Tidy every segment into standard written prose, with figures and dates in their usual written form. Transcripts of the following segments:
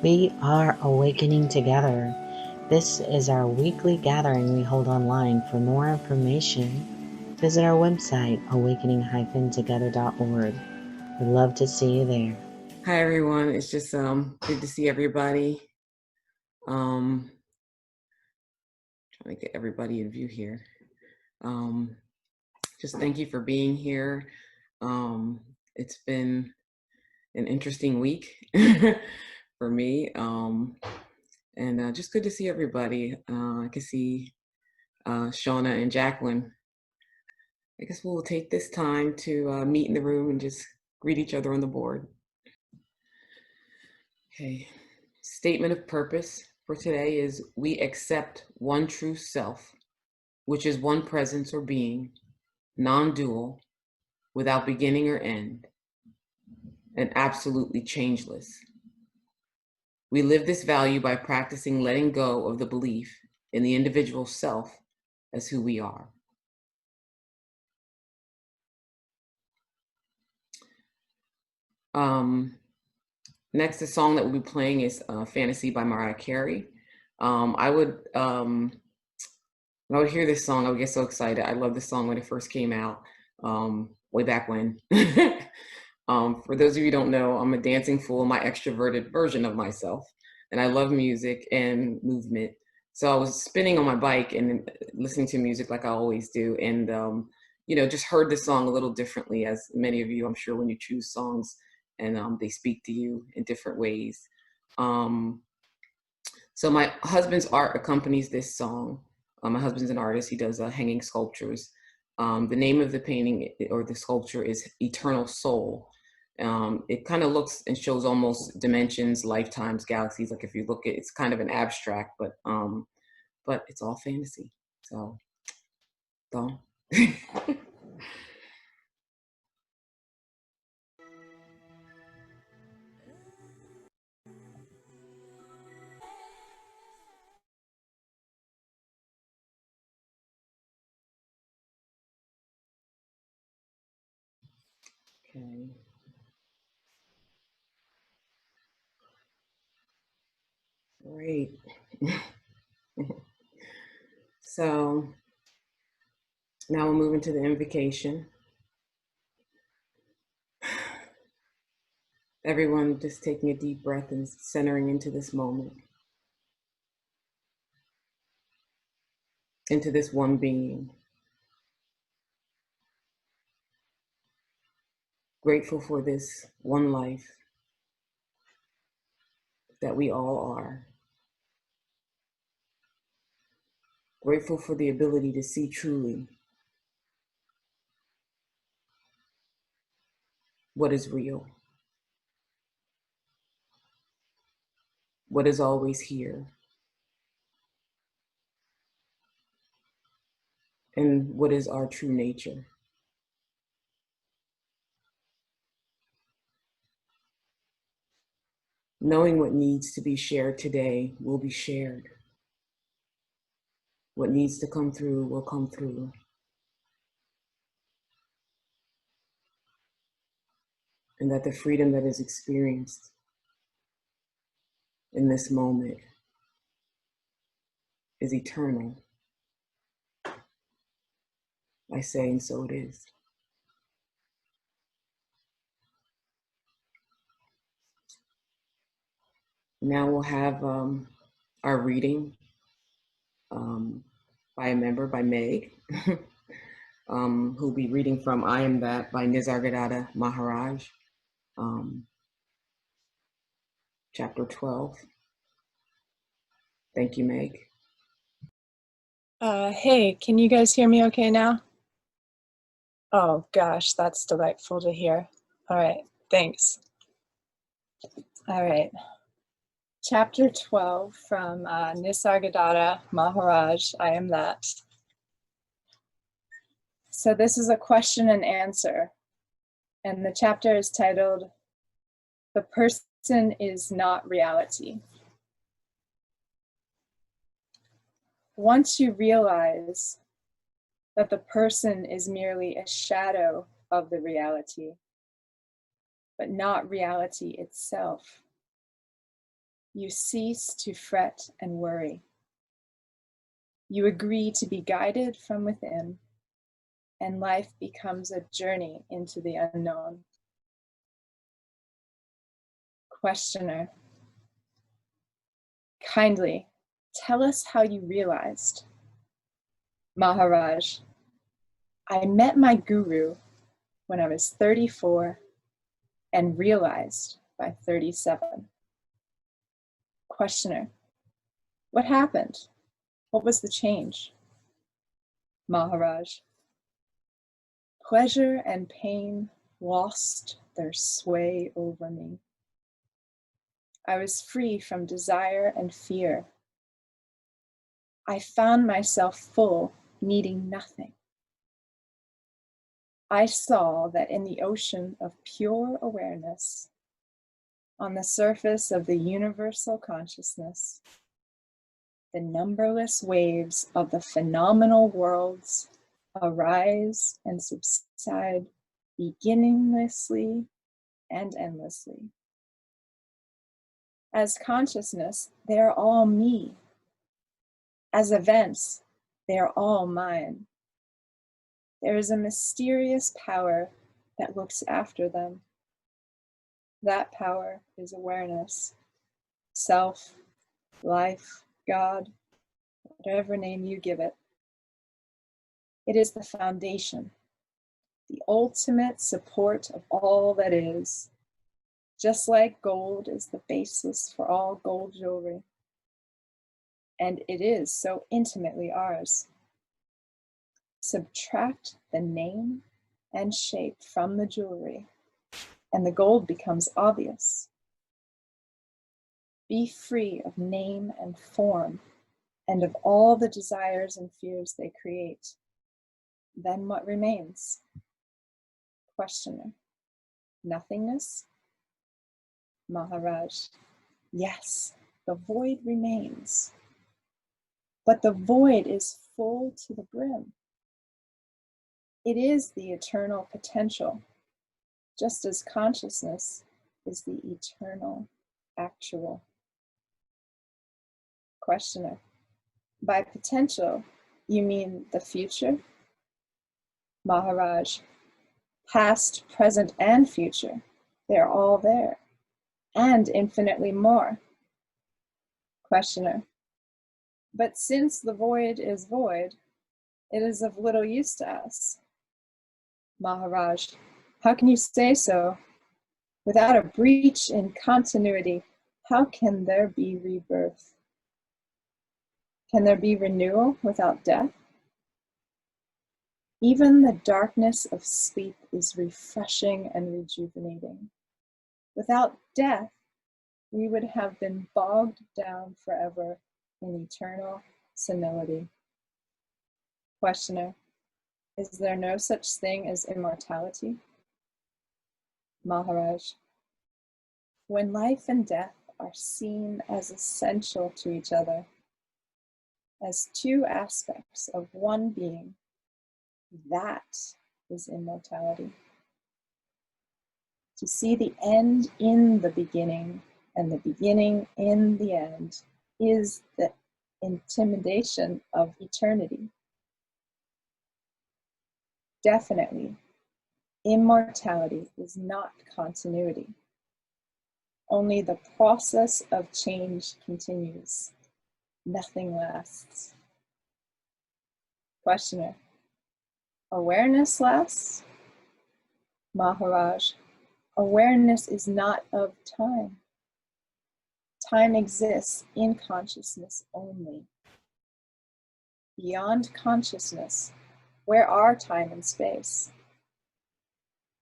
We are awakening together. This is our weekly gathering we hold online. For more information, visit our website, awakening-together.org. We'd love to see you there. Hi everyone, it's just good to see everybody. Trying to get everybody in view here. Just thank you for being here. It's been an interesting week for me, and just good to see everybody. I can see Shauna and Jacqueline. I guess we'll take this time to meet in the room and just greet each other on the board. Okay, statement of purpose for today is: we accept one true self, which is one presence or being, non-dual, without beginning or end, and absolutely changeless. We live this value by practicing letting go of the belief in the individual self as who we are. Next, the song that we'll be playing is Fantasy by Mariah Carey. When I would hear this song, I would get so excited. I loved this song when it first came out, way back when. For those of you who don't know, I'm a dancing fool, my extroverted version of myself. And I love music and movement. So I was spinning on my bike and listening to music like I always do. And, just heard the song a little differently, as many of you, I'm sure, when you choose songs and they speak to you in different ways. So my husband's art accompanies this song. My husband's an artist. He does hanging sculptures. The name of the painting or the sculpture is Eternal Soul. It kind of looks and shows almost dimensions, lifetimes, galaxies. Like if you look at it's kind of an abstract, but it's all fantasy. So, don't. Okay. Great. So now we'll move into the invocation. Everyone just taking a deep breath and centering into this moment, into this one being. Grateful for this one life that we all are. Grateful for the ability to see truly what is real, what is always here, and what is our true nature. Knowing what needs to be shared today will be shared. What needs to come through will come through. And that the freedom that is experienced in this moment is eternal. I say, and so it is. Now we'll have our reading by a member, by Meg, who'll be reading from I Am That by Nisargadatta Maharaj, chapter 12. Thank you, Meg. Hey, can you guys hear me okay now? Oh gosh, that's delightful to hear. All right, thanks. All right. Chapter 12 from Nisargadatta Maharaj, I Am That. So this is a question and answer, and the chapter is titled, The Person is Not Reality. Once you realize that the person is merely a shadow of the reality, but not reality itself, You cease to fret and worry. You agree to be guided from within, and life becomes a journey into the unknown. Questioner, kindly tell us how you realized. Maharaj, I met my guru when I was 34 and realized by 37. Questioner, what happened? What was the change? Maharaj, pleasure and pain lost their sway over me. I was free from desire and fear. I found myself full, needing nothing. I saw that in the ocean of pure awareness, on the surface of the universal consciousness, the numberless waves of the phenomenal worlds arise and subside beginninglessly and endlessly. As consciousness, they are all me. As events, they are all mine. There is a mysterious power that looks after them. That power is awareness, self, life, God, whatever name you give it. It is the foundation, the ultimate support of all that is, just like gold is the basis for all gold jewelry. And it is so intimately ours. Subtract the name and shape from the jewelry, and the gold becomes obvious. Be free of name and form, and of all the desires and fears they create. Then what remains? Questioner, nothingness? Maharaj, yes, the void remains. But the void is full to the brim. It is the eternal potential, just as consciousness is the eternal actual. Questioner, by potential, you mean the future? Maharaj, past, present, and future, they're all there, and infinitely more. Questioner, but since the void is void, it is of little use to us. Maharaj, how can you say so? Without a breach in continuity, how can there be rebirth? Can there be renewal without death? Even the darkness of sleep is refreshing and rejuvenating. Without death, we would have been bogged down forever in eternal senility. Questioner, is there no such thing as immortality? Maharaj, when life and death are seen as essential to each other, as two aspects of one being, that is immortality. To see the end in the beginning and the beginning in the end is the intimidation of eternity. Definitely, immortality is not continuity. Only the process of change continues. Nothing lasts. Questioner, awareness lasts? Maharaj, awareness is not of time. Time exists in consciousness only. Beyond consciousness, where are time and space?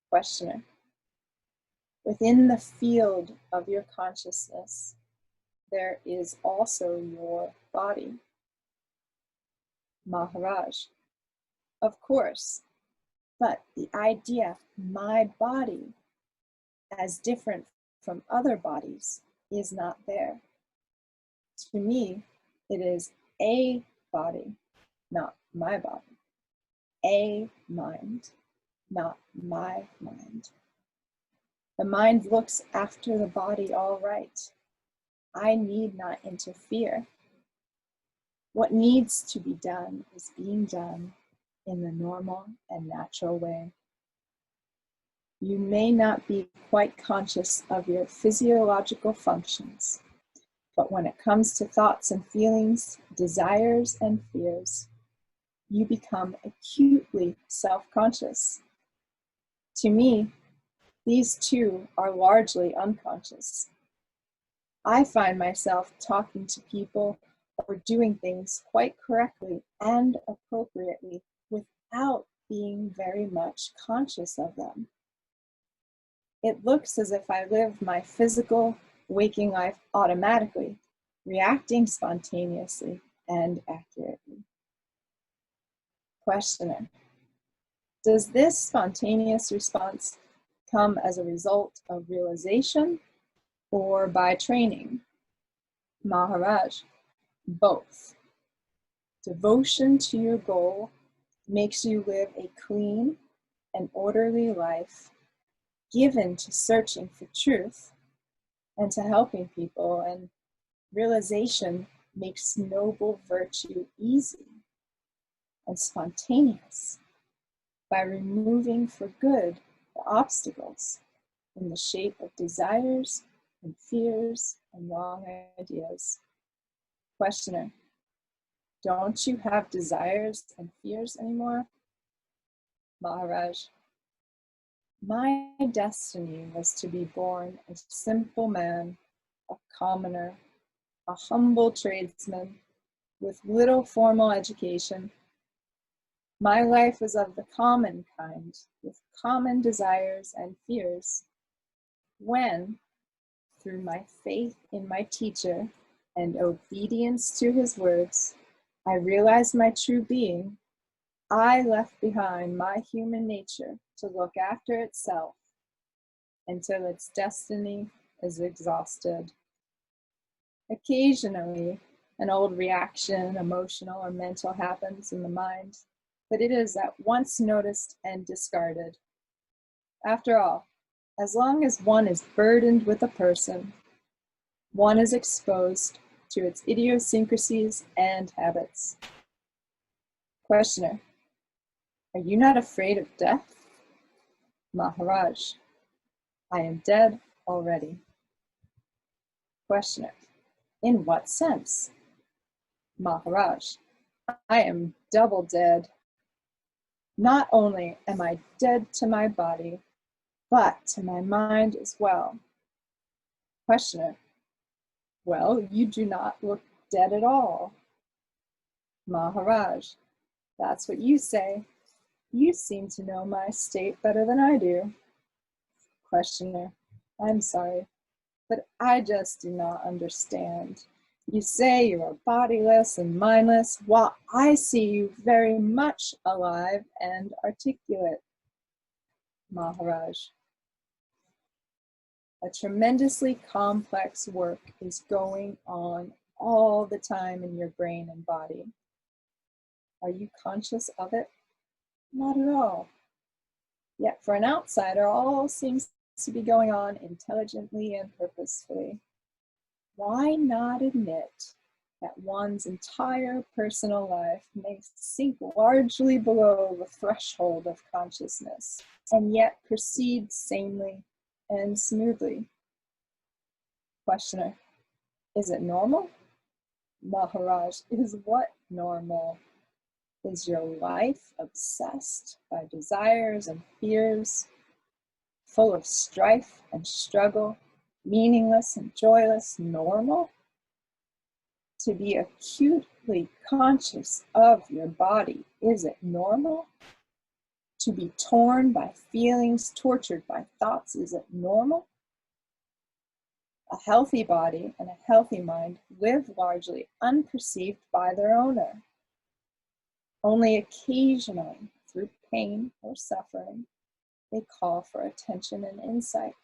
Questioner, within the field of your consciousness, there is also your body. Maharaj, of course, but the idea, my body, as different from other bodies, is not there. To me, it is a body, not my body. A mind, not my mind. The mind looks after the body all right. I need not interfere. What needs to be done is being done in the normal and natural way. You may not be quite conscious of your physiological functions, but when it comes to thoughts and feelings, desires and fears, you become acutely self-conscious. To me, these two are largely unconscious. I find myself talking to people or doing things quite correctly and appropriately without being very much conscious of them. It looks as if I live my physical, waking life automatically, reacting spontaneously and accurately. Questioner: does this spontaneous response come as a result of realization or by training? Maharaj: both. Devotion to your goal makes you live a clean and orderly life, given to searching for truth and to helping people, and realization makes noble virtue easy and spontaneous by removing for good the obstacles in the shape of desires and fears and wrong ideas. Questioner: don't you have desires and fears anymore? Maharaj: my destiny was to be born a simple man, a commoner, a humble tradesman, with little formal education. My life is of the common kind, with common desires and fears. When, through my faith in my teacher and obedience to his words, I realized my true being, I left behind my human nature to look after itself until its destiny is exhausted. Occasionally, an old reaction, emotional or mental, happens in the mind, but it is at once noticed and discarded. After all, as long as one is burdened with a person, one is exposed to its idiosyncrasies and habits. Questioner: are you not afraid of death? Maharaj: I am dead already. Questioner: in what sense? Maharaj: I am double dead. Not only am I dead to my body, but to my mind as well. Questioner: well, you do not look dead at all. Maharaj: that's what you say. You seem to know my state better than I do. Questioner: I'm sorry, but I just do not understand. You say you are bodiless and mindless, while I see you very much alive and articulate. Maharaj: a tremendously complex work is going on all the time in your brain and body. Are you conscious of it? Not at all. Yet for an outsider, all seems to be going on intelligently and purposefully. Why not admit that one's entire personal life may sink largely below the threshold of consciousness, and yet proceed sanely and smoothly? Questioner: is it normal? Maharaj: is what normal? Is your life obsessed by desires and fears, full of strife and struggle, meaningless and joyless, normal? To be acutely conscious of your body, is it normal? To be torn by feelings, tortured by thoughts, is it normal? A healthy body and a healthy mind live largely unperceived by their owner. Only occasionally, through pain or suffering, they call for attention and insight.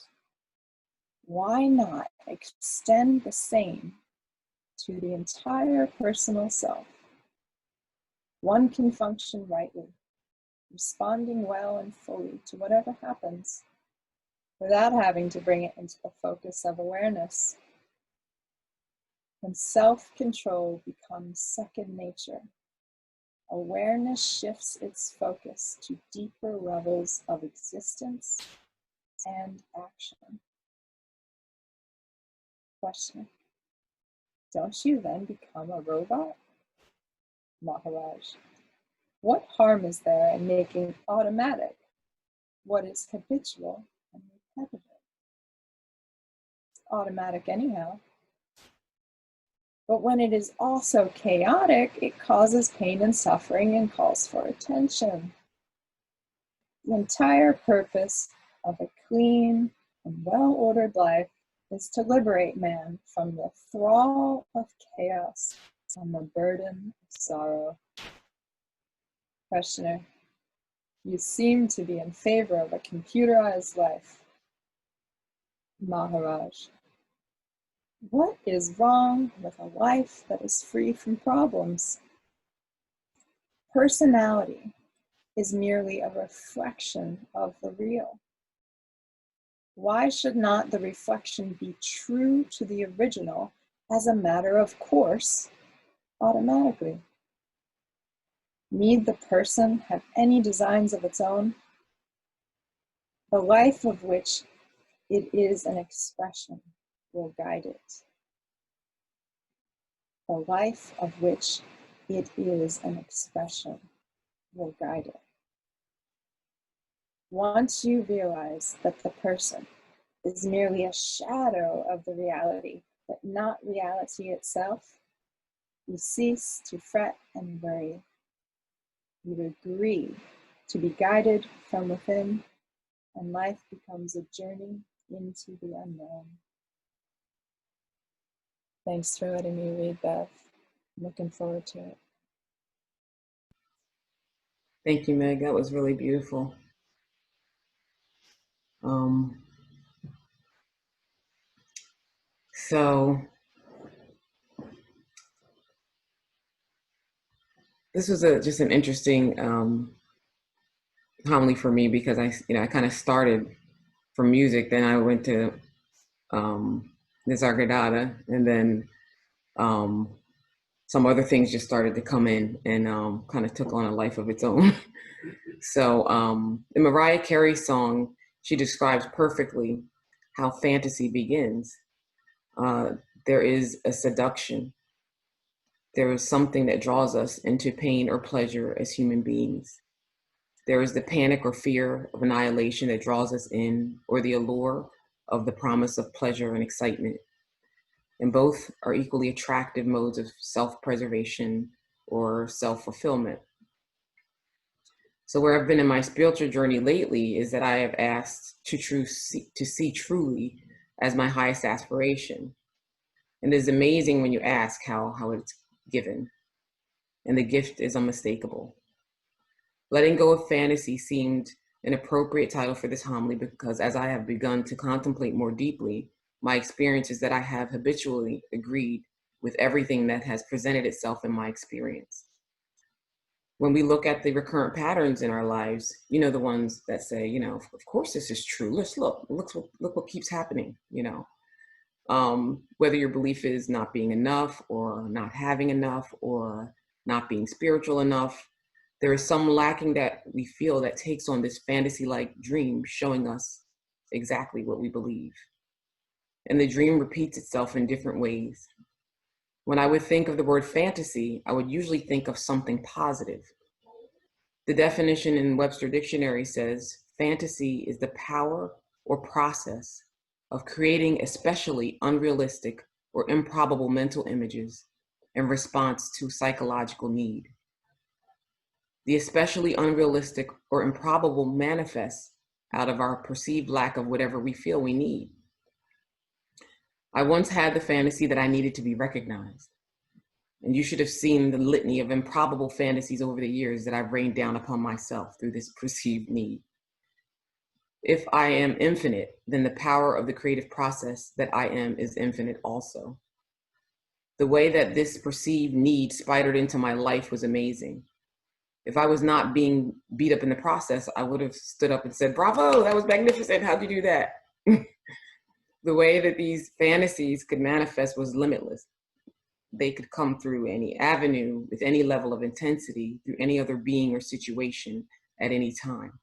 Why not extend the same to the entire personal self? One can function rightly, responding well and fully to whatever happens, without having to bring it into the focus of awareness. when self-control becomes second nature, awareness shifts its focus to deeper levels of existence and action. Question: don't you then become a robot? Maharaj: what harm is there in making automatic what is habitual and repetitive? It's automatic anyhow. But when it is also chaotic, it causes pain and suffering and calls for attention. The entire purpose of a clean and well-ordered life is to liberate man from the thrall of chaos and the burden of sorrow. Questioner: you seem to be in favor of a computerized life. Maharaj: what is wrong with a life that is free from problems? Personality is merely a reflection of the real. Why should not the reflection be true to the original as a matter of course, automatically? Need the person have any designs of its own? The life of which it is an expression will guide it. The life of which it is an expression will guide it. Once you realize that the person is merely a shadow of the reality, but not reality itself, you cease to fret and worry. You agree to be guided from within, and life becomes a journey into the unknown. Thanks for letting me read, Bev. I'm looking forward to it. Thank you, Meg. That was really beautiful. So this was just an interesting homily for me, because I kind of started from music, then I went to Nisargadatta, and then some other things just started to come in and kind of took on a life of its own. So in Mariah Carey's song, she describes perfectly how fantasy begins. There is a seduction. There is something that draws us into pain or pleasure as human beings. There is the panic or fear of annihilation that draws us in, or the allure of the promise of pleasure and excitement. And both are equally attractive modes of self-preservation or self-fulfillment. So where I've been in my spiritual journey lately is that I have asked to see truly as my highest aspiration. And it is amazing when you ask how it's given. And the gift is unmistakable. Letting go of fantasy seemed an appropriate title for this homily, because as I have begun to contemplate more deeply, my experience is that I have habitually agreed with everything that has presented itself in my experience. When we look at the recurrent patterns in our lives, the ones that say, of course this is true. Let's look what keeps happening, whether your belief is not being enough or not having enough or not being spiritual enough, there is some lacking that we feel that takes on this fantasy-like dream, showing us exactly what we believe. And the dream repeats itself in different ways. When I would think of the word fantasy, I would usually think of something positive. The definition in Webster Dictionary says, fantasy is the power or process of creating especially unrealistic or improbable mental images in response to psychological need. The especially unrealistic or improbable manifests out of our perceived lack of whatever we feel we need. I once had the fantasy that I needed to be recognized. And you should have seen the litany of improbable fantasies over the years that I've rained down upon myself through this perceived need. If I am infinite, then the power of the creative process that I am is infinite also. The way that this perceived need spidered into my life was amazing. If I was not being beat up in the process, I would have stood up and said, bravo, that was magnificent. How'd you do that? The way that these fantasies could manifest was limitless. they could come through any avenue with any level of intensity through any other being or situation at any time.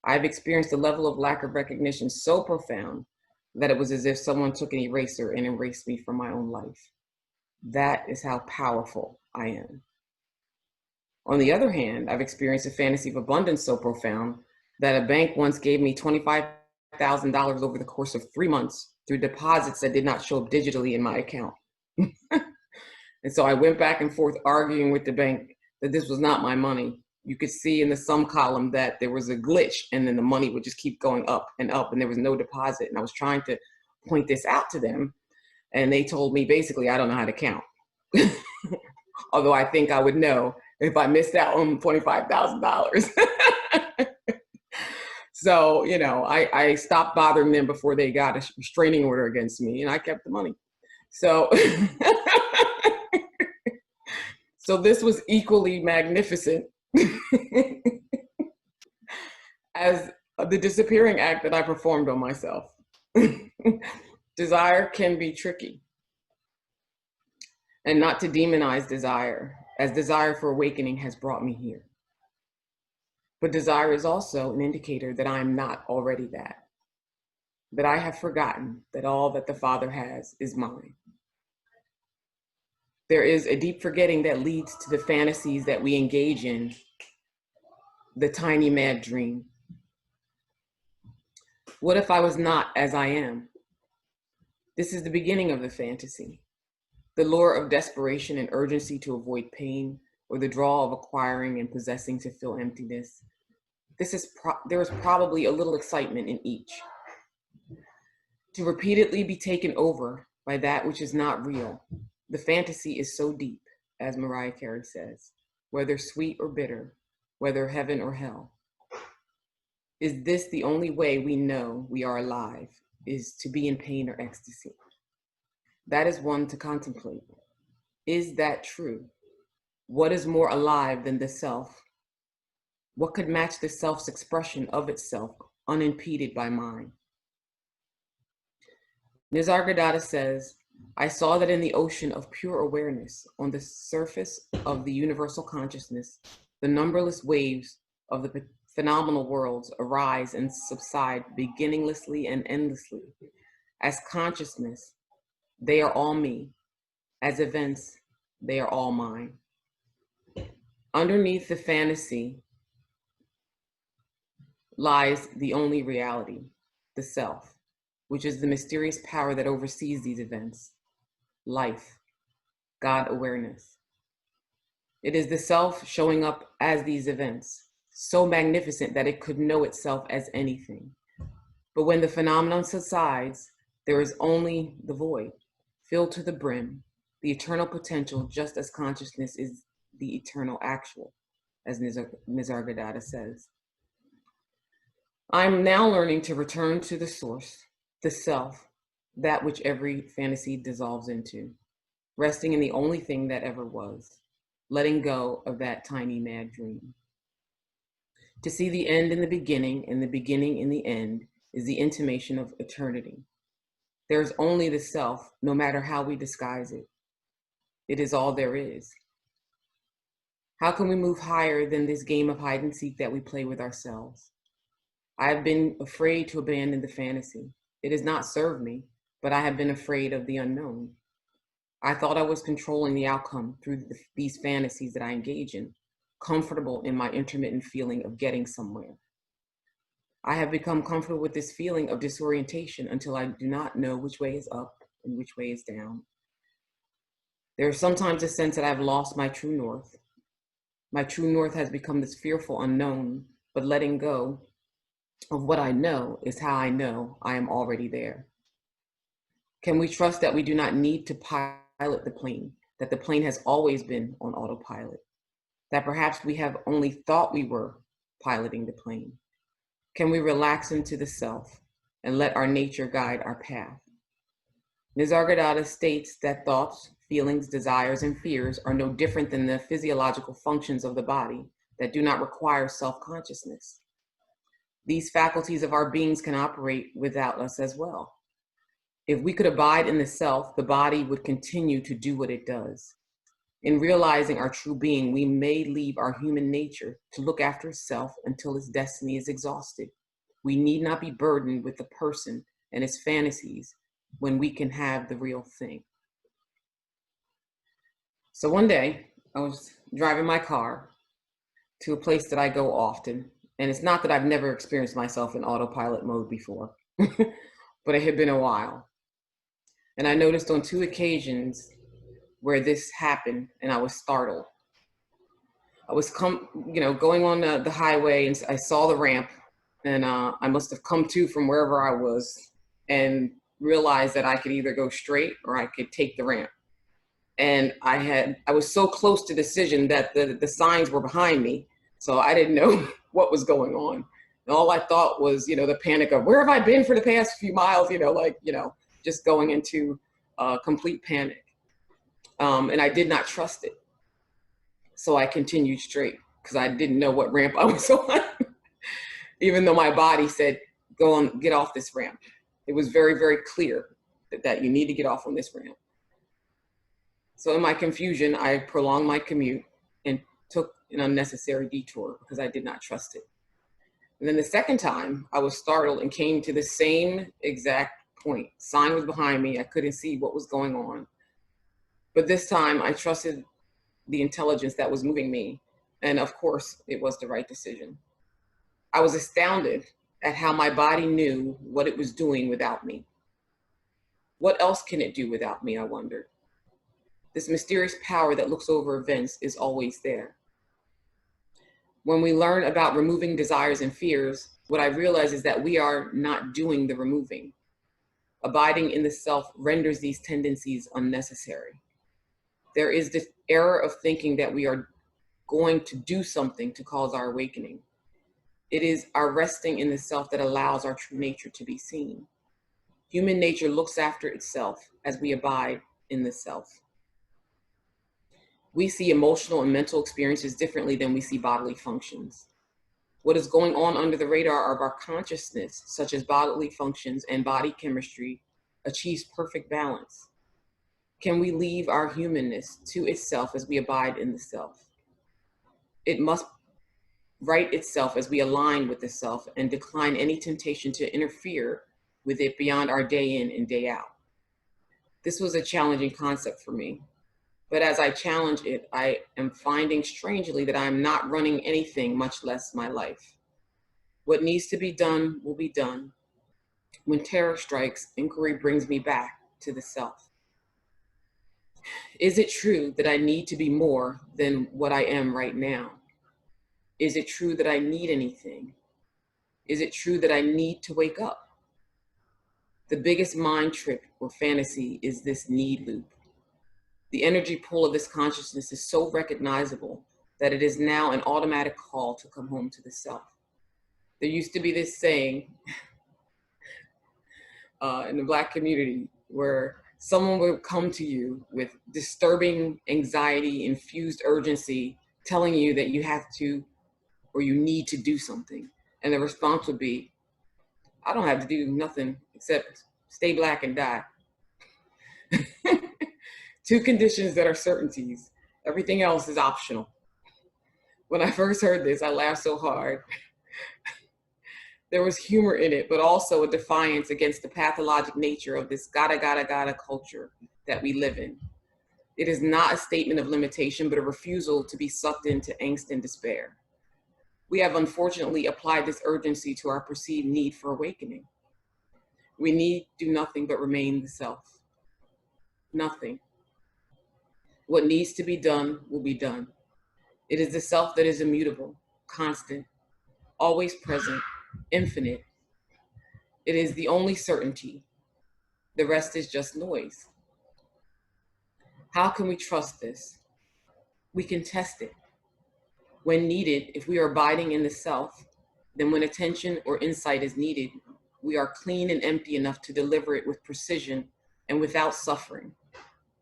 I've experienced a level of lack of recognition so profound that it was as if someone took an eraser and erased me from my own life. That is how powerful I am. On the other hand, I've experienced a fantasy of abundance so profound that a bank once gave me $25,000 over the course of 3 months through deposits that did not show up digitally in my account. And so I went back and forth arguing with the bank that this was not my money. You could see in the sum column that there was a glitch, and then the money would just keep going up, and there was no deposit. And I was trying to point this out to them, and they told me basically, I don't know how to count. Although I think I would know if I missed out on $25,000. So, you know, I stopped bothering them before they got a restraining order against me, and I kept the money. So, so this was equally magnificent as the disappearing act that I performed on myself. Desire can be tricky. And not to demonize desire, as desire for awakening has brought me here. But desire is also an indicator that I am not already that I have forgotten that all that the Father has is mine. There is a deep forgetting that leads to the fantasies that we engage in, the tiny mad dream. What if I was not as I am? This is the beginning of the fantasy. The lure of desperation and urgency to avoid pain, or the draw of acquiring and possessing to fill emptiness. There is probably a little excitement in each. To repeatedly be taken over by that which is not real. The fantasy is so deep, as Mariah Carey says, whether sweet or bitter, whether heaven or hell. Is this the only way we know we are alive, is to be in pain or ecstasy? That is one to contemplate. Is that true? What is more alive than the self? What could match the self's expression of itself, unimpeded by mind? Nisargadatta says, I saw that in the ocean of pure awareness, on the surface of the universal consciousness, the numberless waves of the phenomenal worlds arise and subside beginninglessly and endlessly. As consciousness, they are all me. As events, they are all mine. Underneath the fantasy lies the only reality, the self, which is the mysterious power that oversees these events, life, God awareness. It is the self showing up as these events, so magnificent that it could know itself as anything. But when the phenomenon subsides, there is only the void, filled to the brim, the eternal potential, just as consciousness is the eternal actual, as Nisargadatta says. I'm now learning to return to the source, the self, that which every fantasy dissolves into, resting in the only thing that ever was, letting go of that tiny mad dream. To see the end in the beginning and the beginning in the end is the intimation of eternity. There is only the self, no matter how we disguise it. It is all there is. How can we move higher than this game of hide and seek that we play with ourselves? I have been afraid to abandon the fantasy. It has not served me, but I have been afraid of the unknown. I thought I was controlling the outcome through these fantasies that I engage in, comfortable in my intermittent feeling of getting somewhere. I have become comfortable with this feeling of disorientation until I do not know which way is up and which way is down. There is sometimes a sense that I've lost my true north. My true north has become this fearful unknown, but letting go of what I know is how I know I am already there. Can we trust that we do not need to pilot the plane, that the plane has always been on autopilot, that perhaps we have only thought we were piloting the plane? Can we relax into the self and let our nature guide our path? Nisargadatta states that thoughts, feelings, desires, and fears are no different than the physiological functions of the body that do not require self-consciousness. These faculties of our beings can operate without us as well. If we could abide in the self, the body would continue to do what it does. In realizing our true being, we may leave our human nature to look after itself until its destiny is exhausted. We need not be burdened with the person and its fantasies when we can have the real thing. So one day, I was driving my car to a place that I go often. And it's not that I've never experienced myself in autopilot mode before, but it had been a while. And I noticed on 2 occasions where this happened, and I was startled. I was going on the highway, and I saw the ramp, and I must have come to from wherever I was and realized that I could either go straight or I could take the ramp. And I was so close to decision that the signs were behind me, so I didn't know what was going on. And all I thought was, the panic of where have I been for the past few miles, just going into complete panic. And I did not trust it. So I continued straight because I didn't know what ramp I was on, even though my body said, go on, get off this ramp. It was very, very clear that you need to get off on this ramp. So in my confusion, I prolonged my commute and took an unnecessary detour because I did not trust it. And then the second time, I was startled and came to the same exact point. Sign was behind me. I couldn't see what was going on. But this time, I trusted the intelligence that was moving me. And of course, it was the right decision. I was astounded at how my body knew what it was doing without me. What else can it do without me, I wondered. This mysterious power that looks over events is always there. When we learn about removing desires and fears, what I realize is that we are not doing the removing. Abiding in the self renders these tendencies unnecessary. There is this error of thinking that we are going to do something to cause our awakening. It is our resting in the self that allows our true nature to be seen. Human nature looks after itself as we abide in the self. We see emotional and mental experiences differently than we see bodily functions. What is going on under the radar of our consciousness, such as bodily functions and body chemistry, achieves perfect balance. Can we leave our humanness to itself as we abide in the self? It must right itself as we align with the self and decline any temptation to interfere with it beyond our day in and day out. This was a challenging concept for me. But as I challenge it, I am finding strangely that I am not running anything, much less my life. What needs to be done will be done. When terror strikes, inquiry brings me back to the self. Is it true that I need to be more than what I am right now? Is it true that I need anything? Is it true that I need to wake up? The biggest mind trip or fantasy is this need loop. The energy pull of this consciousness is so recognizable that it is now an automatic call to come home to the self. There used to be this saying in the Black community where someone would come to you with disturbing anxiety, infused urgency, telling you that you have to or you need to do something. And the response would be, I don't have to do nothing except stay Black and die. 2 conditions that are certainties. Everything else is optional. When I first heard this, I laughed so hard. There was humor in it, but also a defiance against the pathologic nature of this gotta culture that we live in. It is not a statement of limitation, but a refusal to be sucked into angst and despair. We have unfortunately applied this urgency to our perceived need for awakening. We need do nothing but remain the self. Nothing. What needs to be done will be done. It is the self that is immutable, constant, always present, infinite. It is the only certainty. The rest is just noise. How can we trust this? We can test it. When needed, if we are abiding in the self, then when attention or insight is needed, we are clean and empty enough to deliver it with precision and without suffering,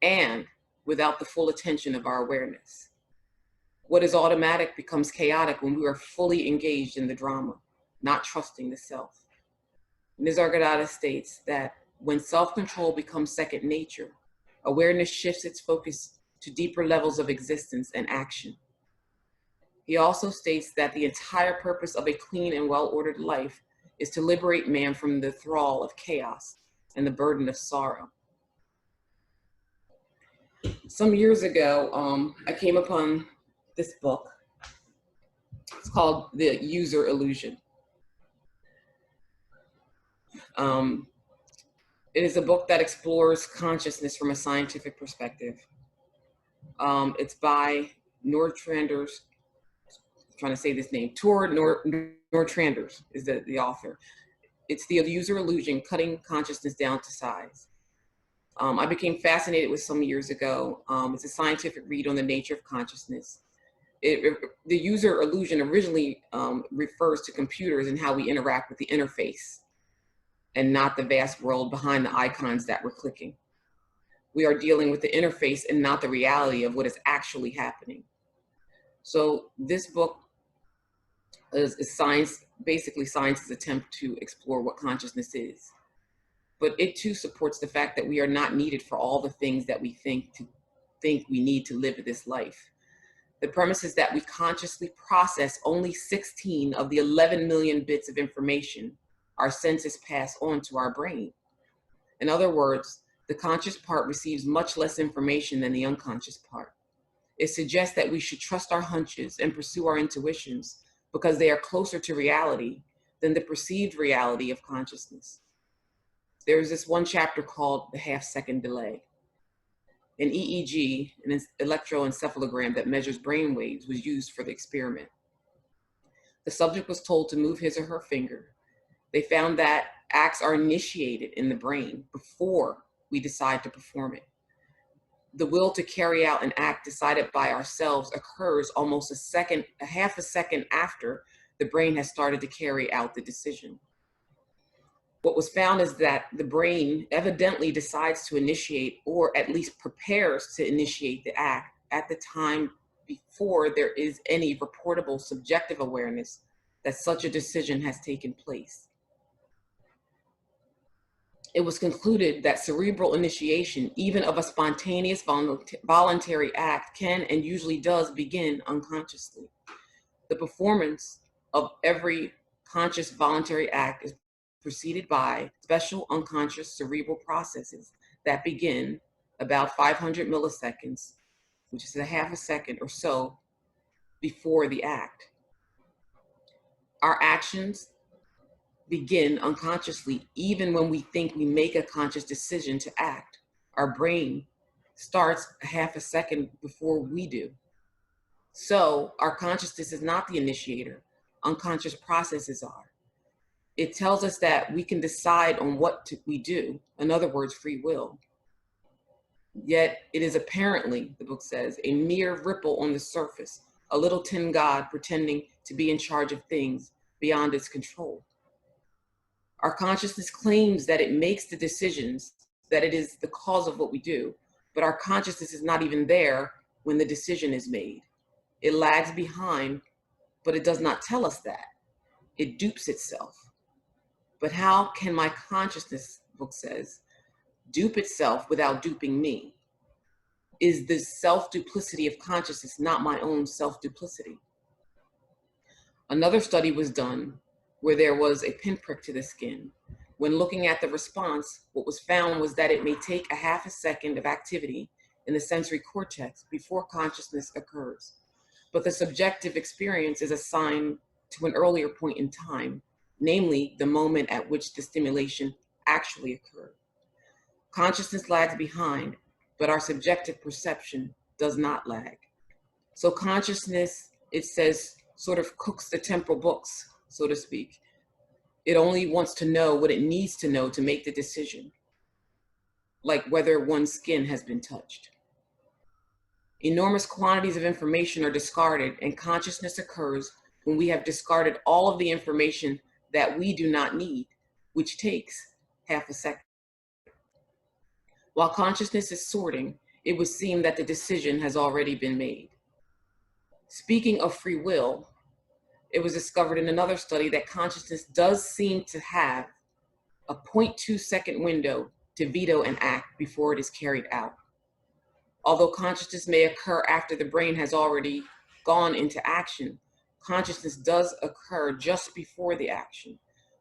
and without the full attention of our awareness. What is automatic becomes chaotic when we are fully engaged in the drama, not trusting the self. Nisargadatta states that when self-control becomes second nature, awareness shifts its focus to deeper levels of existence and action. He also states that the entire purpose of a clean and well-ordered life is to liberate man from the thrall of chaos and the burden of sorrow. Some years ago, I came upon this book. It's called The User Illusion. It is a book that explores consciousness from a scientific perspective. It's by Nortranders, trying to say this name, Tor Nortranders is the author. It's The User Illusion, Cutting Consciousness Down to Size. I became fascinated with some years ago. It's a scientific read on the nature of consciousness. The user illusion originally refers to computers and how we interact with the interface and not the vast world behind the icons that we're clicking. We are dealing with the interface and not the reality of what is actually happening. So this book is science, basically science's attempt to explore what consciousness is. But it too supports the fact that we are not needed for all the things that we think we need to live this life. The premise is that we consciously process only 16 of the 11 million bits of information our senses pass on to our brain. In other words, the conscious part receives much less information than the unconscious part. It suggests that we should trust our hunches and pursue our intuitions because they are closer to reality than the perceived reality of consciousness. There's this one chapter called The Half-Second Delay. An EEG, an electroencephalogram that measures brain waves, was used for the experiment. The subject was told to move his or her finger. They found that acts are initiated in the brain before we decide to perform it. The will to carry out an act decided by ourselves occurs almost a half a second after the brain has started to carry out the decision. What was found is that the brain evidently decides to initiate, or at least prepares to initiate the act at the time before there is any reportable subjective awareness that such a decision has taken place. It was concluded that cerebral initiation, even of a spontaneous voluntary act, can and usually does begin unconsciously. The performance of every conscious voluntary act is preceded by special unconscious cerebral processes that begin about 500 milliseconds, which is a half a second or so before the act. Our actions begin unconsciously even when we think we make a conscious decision to act. Our brain starts a half a second before we do. So our consciousness is not the initiator. Unconscious processes are. It tells us that we can decide on what we do, in other words, free will. Yet it is apparently, the book says, a mere ripple on the surface, a little tin god pretending to be in charge of things beyond its control. Our consciousness claims that it makes the decisions, that it is the cause of what we do, but our consciousness is not even there when the decision is made. It lags behind, but it does not tell us that. It dupes itself. But how can my consciousness, the book says, dupe itself without duping me? Is the self-duplicity of consciousness not my own self-duplicity? Another study was done where there was a pinprick to the skin. When looking at the response, what was found was that it may take a half a second of activity in the sensory cortex before consciousness occurs. But the subjective experience is assigned to an earlier point in time, namely the moment at which the stimulation actually occurred. Consciousness lags behind, but our subjective perception does not lag. So consciousness, it says, sort of cooks the temporal books, so to speak. It only wants to know what it needs to know to make the decision, like whether one's skin has been touched. Enormous quantities of information are discarded, and consciousness occurs when we have discarded all of the information that we do not need, which takes half a second. While consciousness is sorting, it would seem that the decision has already been made. Speaking of free will, it was discovered in another study that consciousness does seem to have a 0.2-second window to veto an act before it is carried out. Although consciousness may occur after the brain has already gone into action, consciousness does occur just before the action.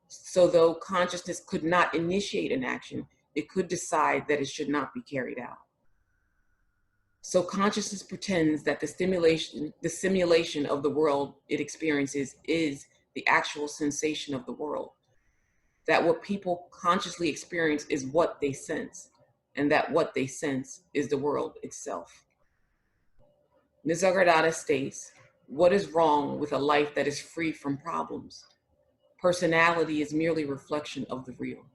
So though consciousness could not initiate an action, it could decide that it should not be carried out. So consciousness pretends that the simulation of the world it experiences is the actual sensation of the world. That what people consciously experience is what they sense, and that what they sense is the world itself. Nisargadatta states, what is wrong with a life that is free from problems? Personality is merely reflection of the real.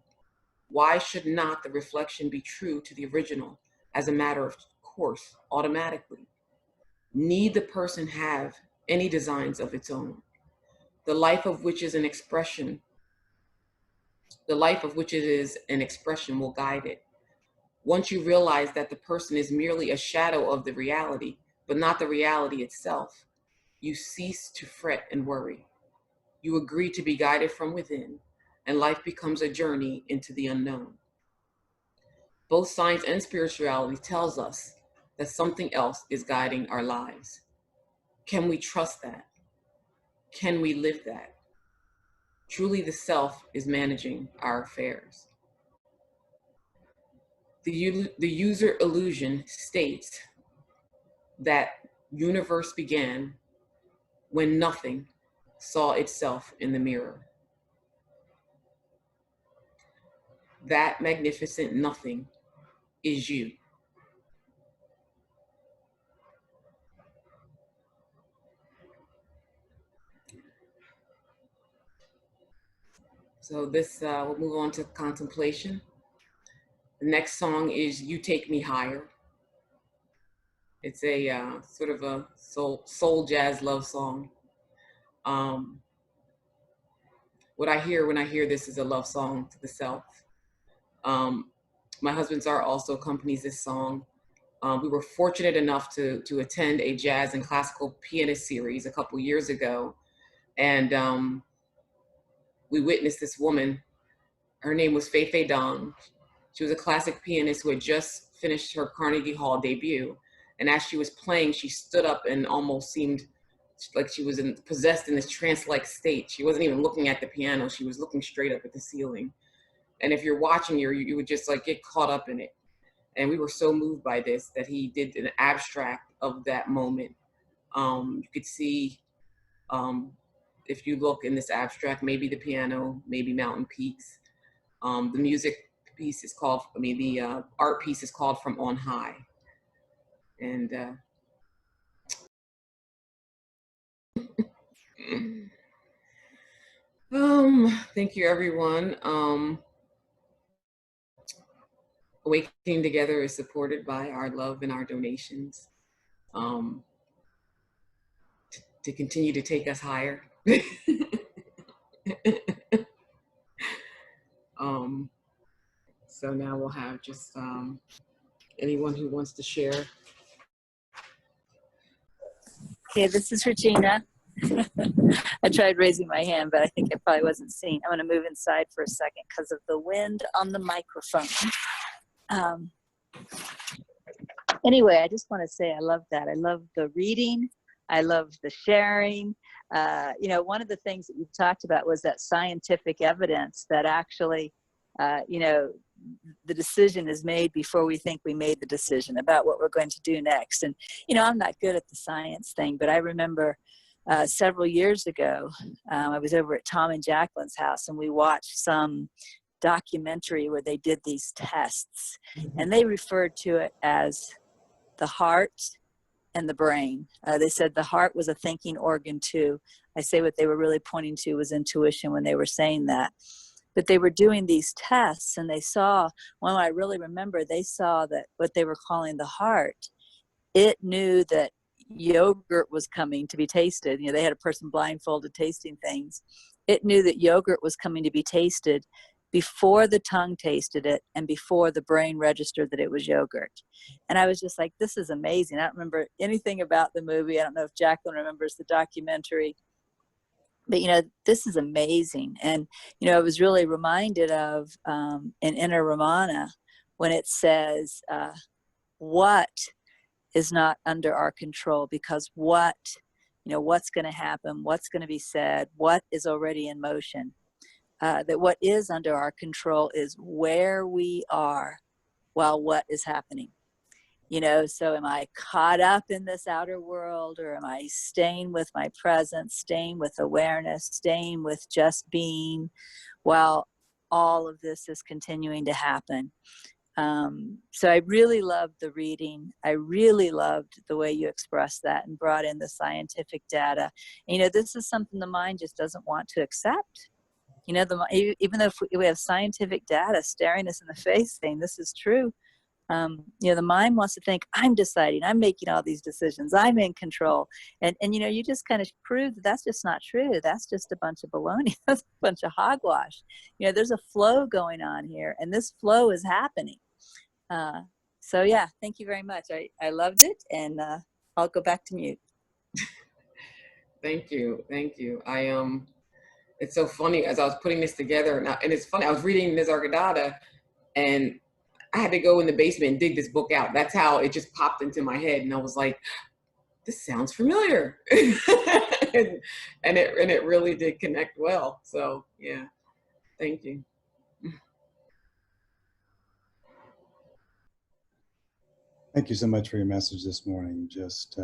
Why should not the reflection be true to the original as a matter of course, automatically? Need the person have any designs of its own? The life of which is an expression, will guide it. Once you realize that the person is merely a shadow of the reality, but not the reality itself, you cease to fret and worry. You agree to be guided from within, and life becomes a journey into the unknown. Both science and spirituality tells us that something else is guiding our lives. Can we trust that? Can we live that? Truly the self is managing our affairs. The user illusion states that universe began when nothing saw itself in the mirror. That magnificent nothing is you. So this, we'll move on to contemplation. The next song is You Take Me Higher. It's a sort of a soul jazz love song. What I hear when I hear this is a love song to the self. My husband's art also accompanies this song. We were fortunate enough to attend a jazz and classical pianist series a couple years ago. And we witnessed this woman. Her name was Fei Fei Dong. She was a classic pianist who had just finished her Carnegie Hall debut. And as she was playing, she stood up and almost seemed like she was possessed in this trance-like state. She wasn't even looking at the piano. She was looking straight up at the ceiling. And if you're watching her, you would just like get caught up in it. And we were so moved by this that he did an abstract of that moment. You could see, if you look in this abstract, maybe the piano, maybe mountain peaks. The music piece is called, the art piece is called From On High. And thank you, everyone. Awakening Together is supported by our love and our donations to continue to take us higher. So now we'll have just anyone who wants to share. Okay, this is Regina. I tried raising my hand, but I think it probably wasn't seen. I'm going to move inside for a second because of the wind on the microphone. Anyway, I just want to say I love that. I love the reading. I love the sharing. One of the things that you talked about was that scientific evidence that actually, the decision is made before we think we made the decision about what we're going to do next. And, I'm not good at the science thing, but I remember several years ago, I was over at Tom and Jacqueline's house and we watched some documentary where they did these tests, and they referred to it as the heart and the brain. They said the heart was a thinking organ too. I say what they were really pointing to was intuition when they were saying that. But they were doing these tests and they saw, one I really remember, they saw that what they were calling the heart, it knew that yogurt was coming to be tasted. They had a person blindfolded tasting things. It knew that yogurt was coming to be tasted before the tongue tasted it and before the brain registered that it was yogurt. And I was just like, this is amazing. I don't remember anything about the movie. I don't know if Jacqueline remembers the documentary, But, this is amazing. And, I was really reminded of in Inner Ramana when it says, what is not under our control, because what's going to happen, what's going to be said, what is already in motion. That what is under our control is where we are while what is happening. So am I caught up in this outer world, or am I staying with my presence, staying with awareness, staying with just being while all of this is continuing to happen? So I really loved the reading. I really loved the way you expressed that and brought in the scientific data. This is something the mind just doesn't want to accept. Even though we have scientific data staring us in the face saying this is true, the mind wants to think, I'm deciding, I'm making all these decisions, I'm in control. And you just kind of prove that that's just not true. That's just a bunch of baloney. That's a bunch of hogwash. There's a flow going on here, and this flow is happening. So yeah, thank you very much. I loved it, and I'll go back to mute. Thank you. It's so funny as I was putting this together, and it's funny, I was reading Nisargadatta, and I had to go in the basement and dig this book out. That's how it just popped into my head, and I was like, this sounds familiar. and it really did connect well. So yeah, thank you. Thank you so much for your message this morning. Just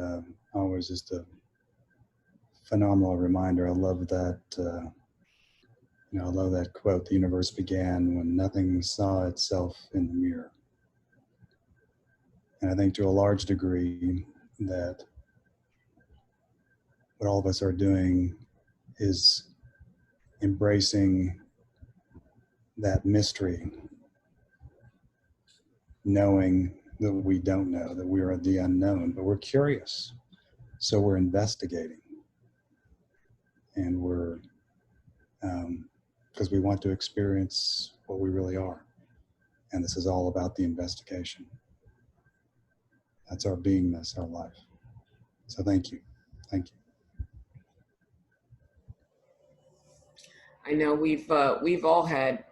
always just a phenomenal reminder. I love that. I love that quote. The universe began when nothing saw itself in the mirror. And I think to a large degree that what all of us are doing is embracing that mystery, knowing that we don't know, that we are the unknown, but we're curious. So we're investigating. And we're, because we want to experience what we really are. And this is all about the investigation. That's our beingness, our life. So thank you. Thank you. I know we've all had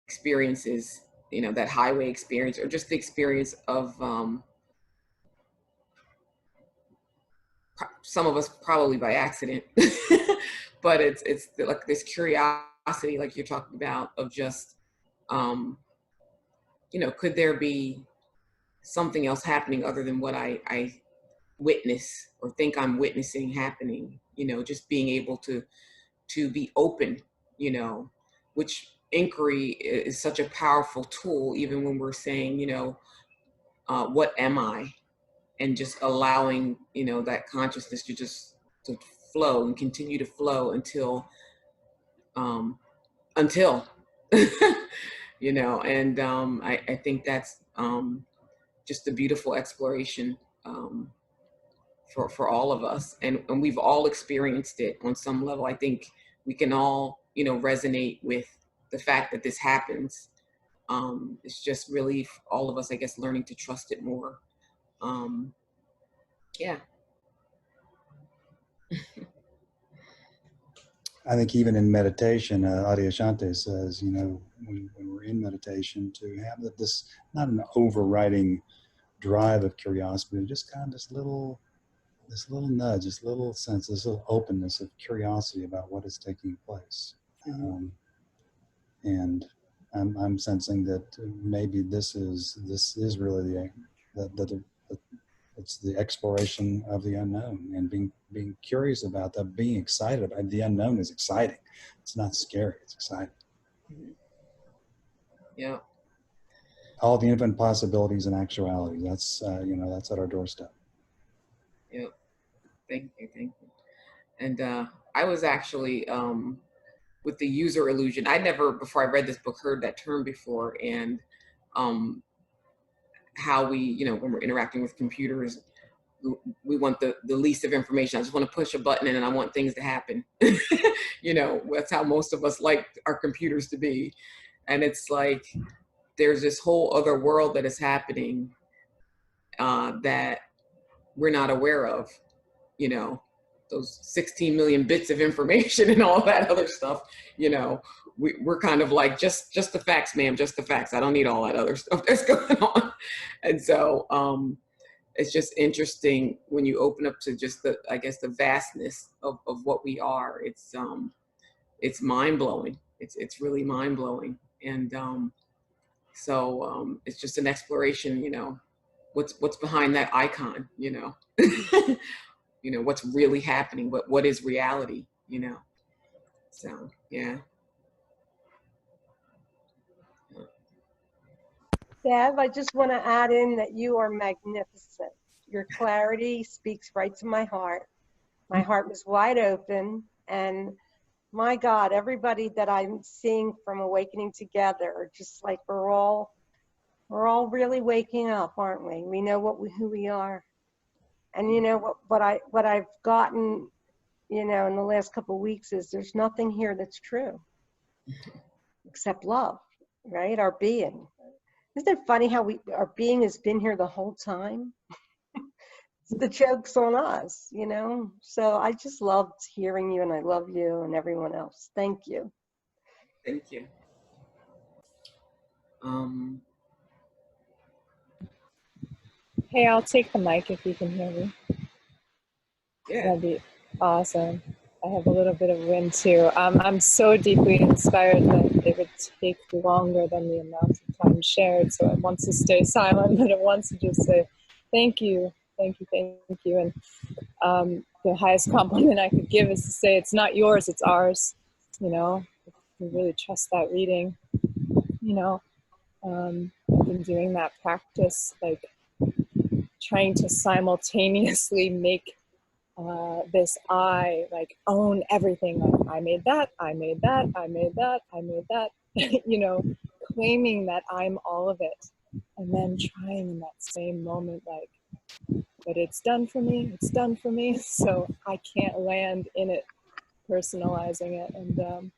experiences, that highway experience, or just the experience of some of us probably by accident, but it's like this curiosity, like you're talking about, of just, could there be something else happening other than what I witness or think I'm witnessing happening? Just being able to be open, which inquiry is such a powerful tool, even when we're saying, what am I? And just allowing, that consciousness to flow and continue to flow until, and I think that's just a beautiful exploration for all of us. And we've all experienced it on some level. I think we can all, resonate with the fact that this happens. It's just really all of us, I guess, learning to trust it more. Yeah. I think even in meditation, Adyashanti says, when we're in meditation, to have this, not an overriding drive of curiosity, but just kind of this little nudge, this little sense, this little openness of curiosity about what is taking place. And I'm sensing that maybe this is really it's the exploration of the unknown, and being curious about that, being excited about the unknown is exciting. It's not scary, it's exciting. Yeah. All the infinite possibilities and actualities, that's at our doorstep. Yeah. Thank you. And I was actually, with the user illusion, I never, before I read this book, heard that term before. And how we, when we're interacting with computers, we want the least of information. I just want to push a button and I want things to happen. That's how most of us like our computers to be. And it's like, there's this whole other world that is happening that we're not aware of, those 16 million bits of information and all that other stuff, you know, we're kind of like, just the facts, ma'am, just the facts. I don't need all that other stuff that's going on. And so it's just interesting when you open up to just the, I guess, the vastness of what we are. It's mind blowing. It's really mind blowing. And so it's just an exploration, you know, what's behind that icon, you know, you know, what's really happening, what is reality, you know? So, yeah. Bev, I just want to add in that you are magnificent. Your clarity speaks right to my heart. My heart was wide open, and my God, everybody that I'm seeing from Awakening Together, just like we're all really waking up, aren't we? We know who we are. And you know what I've gotten, you know, in the last couple of weeks is there's nothing here that's true except love, right? Our being. Isn't it funny how our being has been here the whole time? The joke's on us, you know? So I just loved hearing you, and I love you and everyone else. Thank you. Thank you. Hey, I'll take the mic if you can hear me. Yeah. That'd be awesome. I have a little bit of wind too. I'm so deeply inspired that it would take longer than the amount of time shared. So it wants to stay silent, but it wants to just say, thank you, thank you, thank you. And the highest compliment I could give is to say, it's not yours, it's ours. You know, we really trust that reading. You know, I've been doing that practice, like trying to simultaneously make this I, like, own everything. Like, I made that, I made that, I made that, I made that, you know, claiming that I'm all of it. And then trying in that same moment, like, but it's done for me, it's done for me. So I can't land in it, personalizing it. And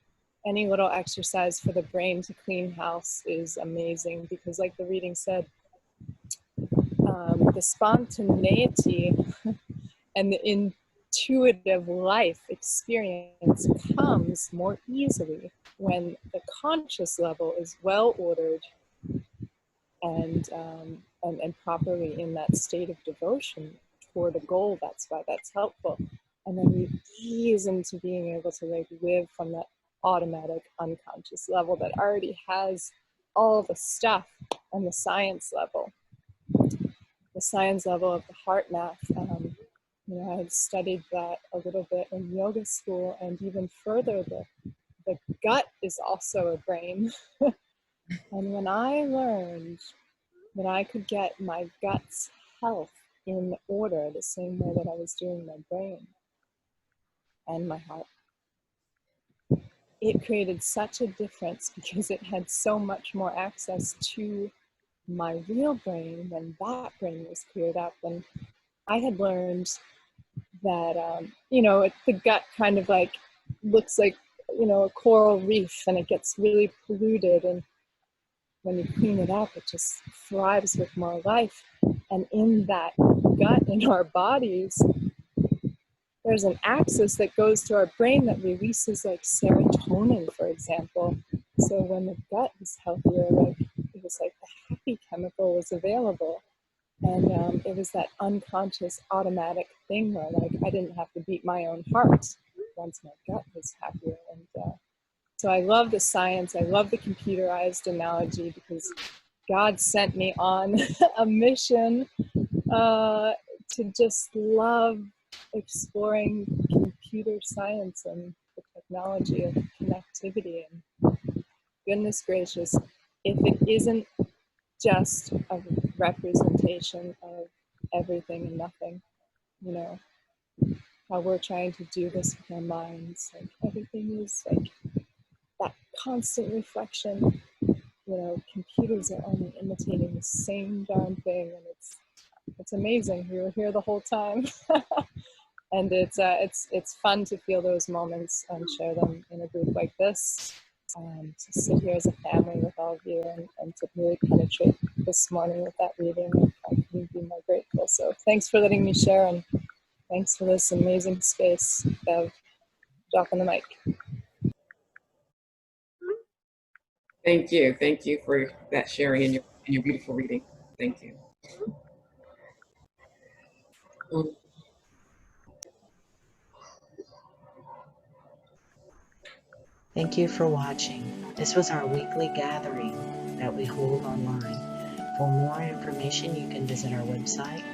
any little exercise for the brain to clean house is amazing, because like the reading said, the spontaneity and the intuitive life experience comes more easily when the conscious level is well ordered and properly in that state of devotion toward a goal. That's why that's helpful. And then you ease into being able to like live from that automatic unconscious level that already has all the stuff on the science level. The science level of the heart math. You know, I had studied that a little bit in yoga school, and even further, the gut is also a brain. And when I learned that I could get my gut's health in order the same way that I was doing my brain and my heart, it created such a difference, because it had so much more access to my real brain when that brain was cleared up. And I had learned that, you know, the gut kind of like looks like, you know, a coral reef, and it gets really polluted. And when you clean it up, it just thrives with more life. And in that gut, in our bodies, there's an axis that goes to our brain that releases like serotonin, for example. So when the gut was healthier, like it was like the happy chemical was available. And it was that unconscious automatic thing where like I didn't have to beat my own heart once my gut was happier. And so I love the science. I love the computerized analogy, because God sent me on a mission to just love exploring computer science and the technology of connectivity. And goodness gracious, if it isn't just a representation of everything and nothing, you know, how we're trying to do this with our minds, like everything is like that constant reflection. You know, computers are only imitating the same darn thing, and it's amazing. We were here the whole time. And it's fun to feel those moments and share them in a group like this. To sit here as a family with all of you, and to really penetrate this morning with that reading, I couldn't be more grateful. So thanks for letting me share, and Thanks for this amazing space, Bev. Dropping the mic. Thank you. Thank you for that sharing and your beautiful reading. Thank you. Thank you for watching. This was our weekly gathering that we hold online. For more information, you can visit our website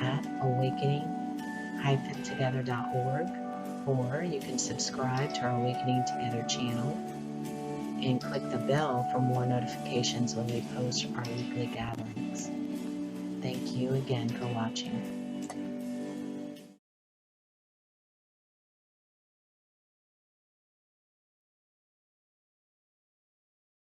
at awakening-together.org, or you can subscribe to our Awakening Together channel and click the bell for more notifications when we post our weekly gatherings. Thank you again for watching.